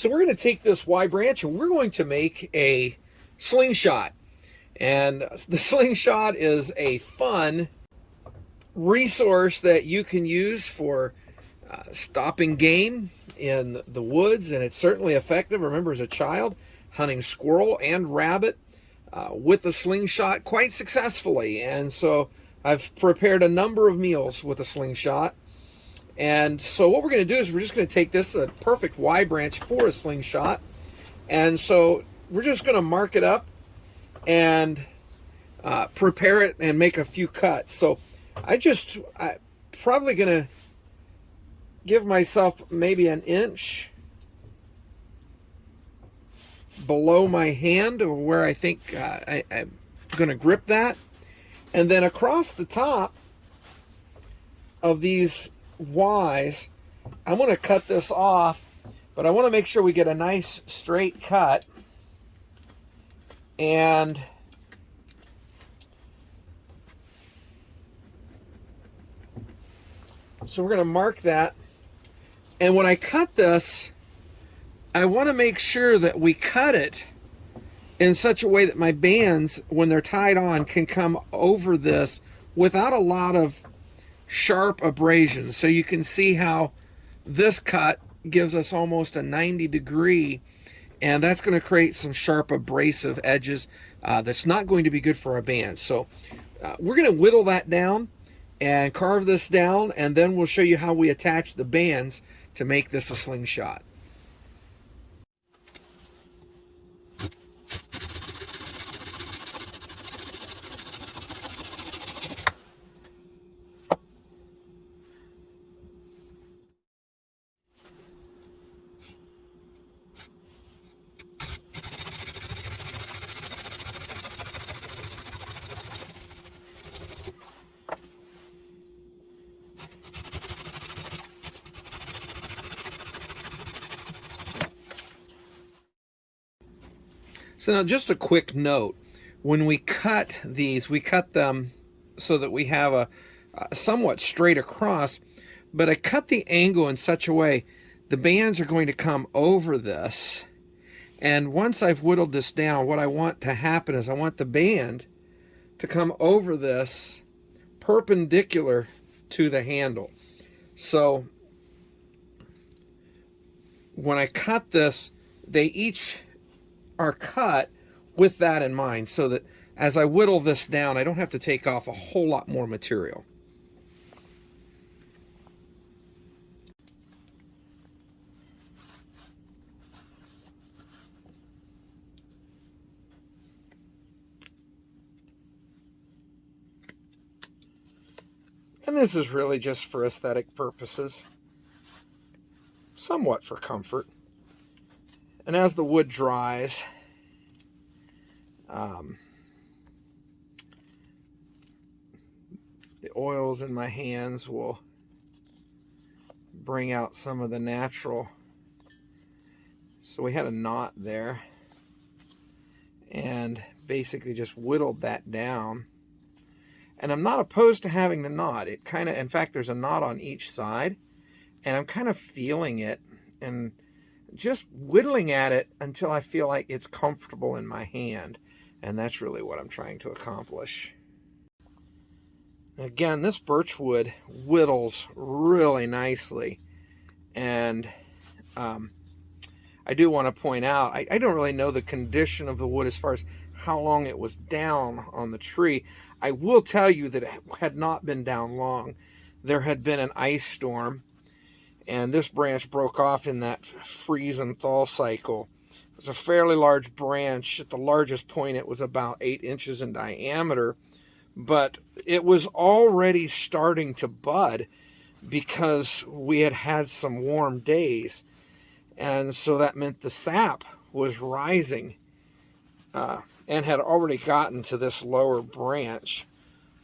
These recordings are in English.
So we're going to take this Y branch and we're going to make a slingshot. And the slingshot is a fun resource that you can use for stopping game in the woods, and it's certainly effective. Remember, as a child, hunting squirrel and rabbit with a slingshot quite successfully. And so I've prepared a number of meals with a slingshot. And so what we're going to do is we're just going to take this, a perfect Y branch for a slingshot. And so we're just going to mark it up and prepare it and make a few cuts. So I'm probably going to give myself maybe an inch below my hand, or where I think I'm going to grip that. And then across the top of these Ys, I'm going to cut this off, but I want to make sure we get a nice straight cut. And so we're going to mark that. And when I cut this, I want to make sure that we cut it in such a way that my bands, when they're tied on, can come over this without a lot of sharp abrasions. So you can see how this cut gives us almost a 90-degree, and that's going to create some sharp abrasive edges that's not going to be good for our bands. So we're going to whittle that down and carve this down, and then we'll show you how we attach the bands to make this a slingshot. So now just a quick note, when we cut these, we cut them so that we have a somewhat straight across, but I cut the angle in such a way the bands are going to come over this. And once I've whittled this down, what I want to happen is I want the band to come over this perpendicular to the handle. So when I cut this, they each are cut with that in mind, so that as I whittle this down, I don't have to take off a whole lot more material. And this is really just for aesthetic purposes, somewhat for comfort. And as the wood dries, the oils in my hands will bring out some of the natural. So we had a knot there, and basically just whittled that down. And I'm not opposed to having the knot. It kind of, in fact, there's a knot on each side, and I'm kind of feeling it and just whittling at it until I feel like it's comfortable in my hand. And that's really what I'm trying to accomplish. Again, this birch wood whittles really nicely. And I do want to point out, I don't really know the condition of the wood as far as how long it was down on the tree. I will tell you that it had not been down long. There had been an ice storm, and this branch broke off in that freeze and thaw cycle. It was a fairly large branch. At the largest point, it was about 8 inches in diameter, but it was already starting to bud because we had had some warm days. And so that meant the sap was rising and had already gotten to this lower branch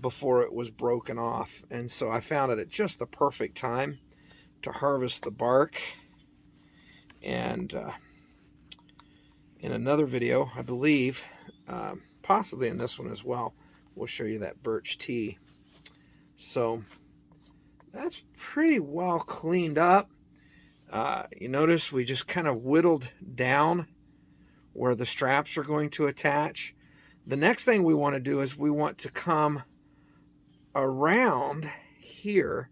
before it was broken off. And so I found it at just the perfect time to harvest the bark. And in another video, I believe, possibly in this one as well, we'll show you that birch tea. So that's pretty well cleaned up. You notice we just kind of whittled down where the straps are going to attach. The next thing we want to do is we want to come around here,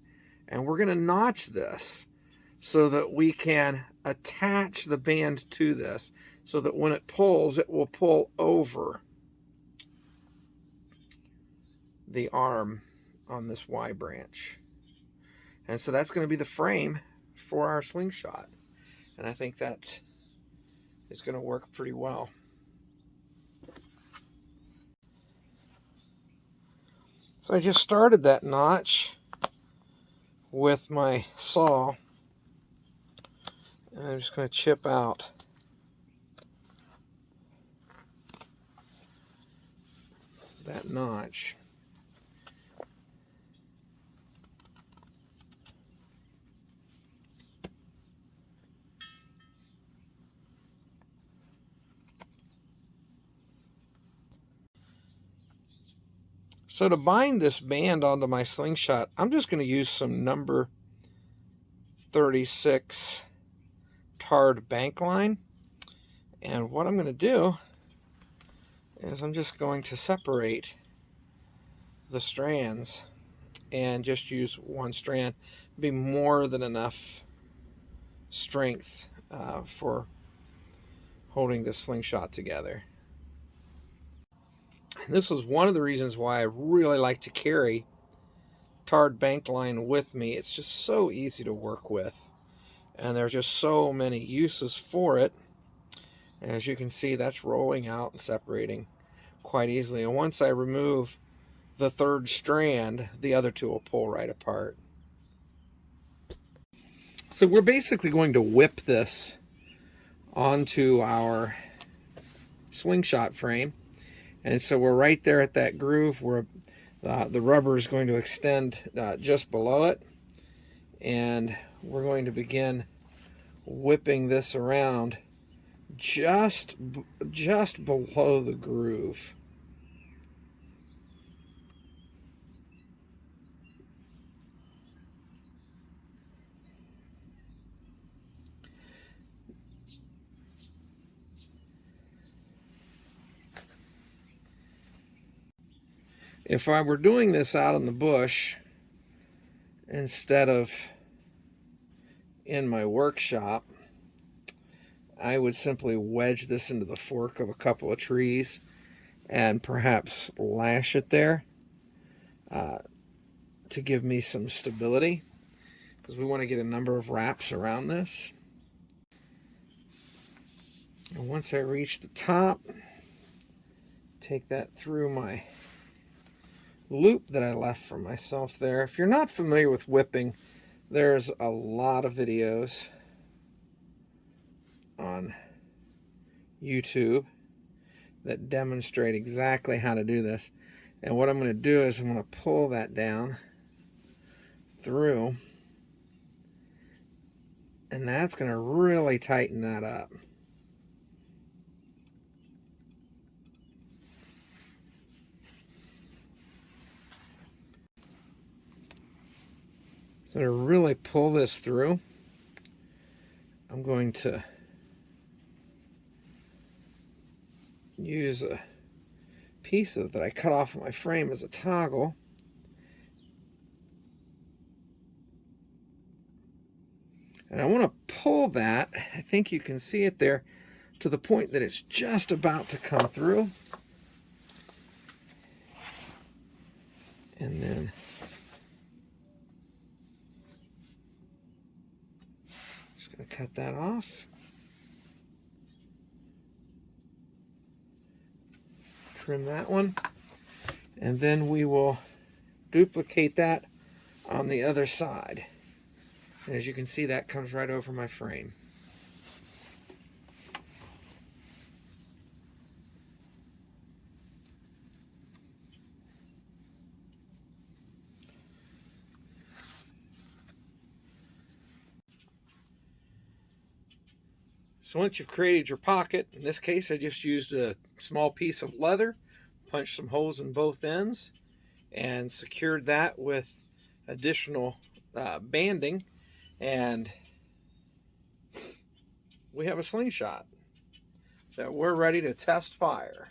and we're going to notch this so that we can attach the band to this, so that when it pulls, it will pull over the arm on this Y branch. And so that's going to be the frame for our Slingshot. And I think that is going to work pretty well. So I just started that notch with my saw, and I'm just going to chip out that notch. So to bind this band onto my Slingshot, I'm just going to use some number 36 tarred bank line. And what I'm going to do is I'm just going to separate the strands and just use one strand. Be more than enough strength for holding this Slingshot together. And this was one of the reasons why I really like to carry tarred bank line with me. It's just so easy to work with, and there's just so many uses for it. As you can see, that's rolling out and separating quite easily, and once I remove the third strand, the other two will pull right apart. So we're basically going to whip this onto our Slingshot frame, and so we're right there at that groove where the rubber is going to extend just below it, and we're going to begin whipping this around just below the groove. If I were doing this out in the bush instead of in my workshop, I would simply wedge this into the fork of a couple of trees and perhaps lash it there to give me some stability, because we want to get a number of wraps around this. And once I reach the top, take that through my loop that I left for myself there. If you're not familiar with whipping, there's a lot of videos on YouTube that demonstrate exactly how to do this. And what I'm going to do is I'm going to pull that down through, and that's going to really tighten that up. So to really pull this through, I'm going to use a piece that I cut off of my frame as a toggle. And I want to pull that, I think you can see it there, to the point that it's just about to come through. And then just going to cut that off. Trim that one. And then we will duplicate that on the other side. And as you can see, that comes right over my frame. So once you've created your pocket, in this case I just used a small piece of leather, punched some holes in both ends, and secured that with additional banding. And we have a slingshot that we're ready to test fire.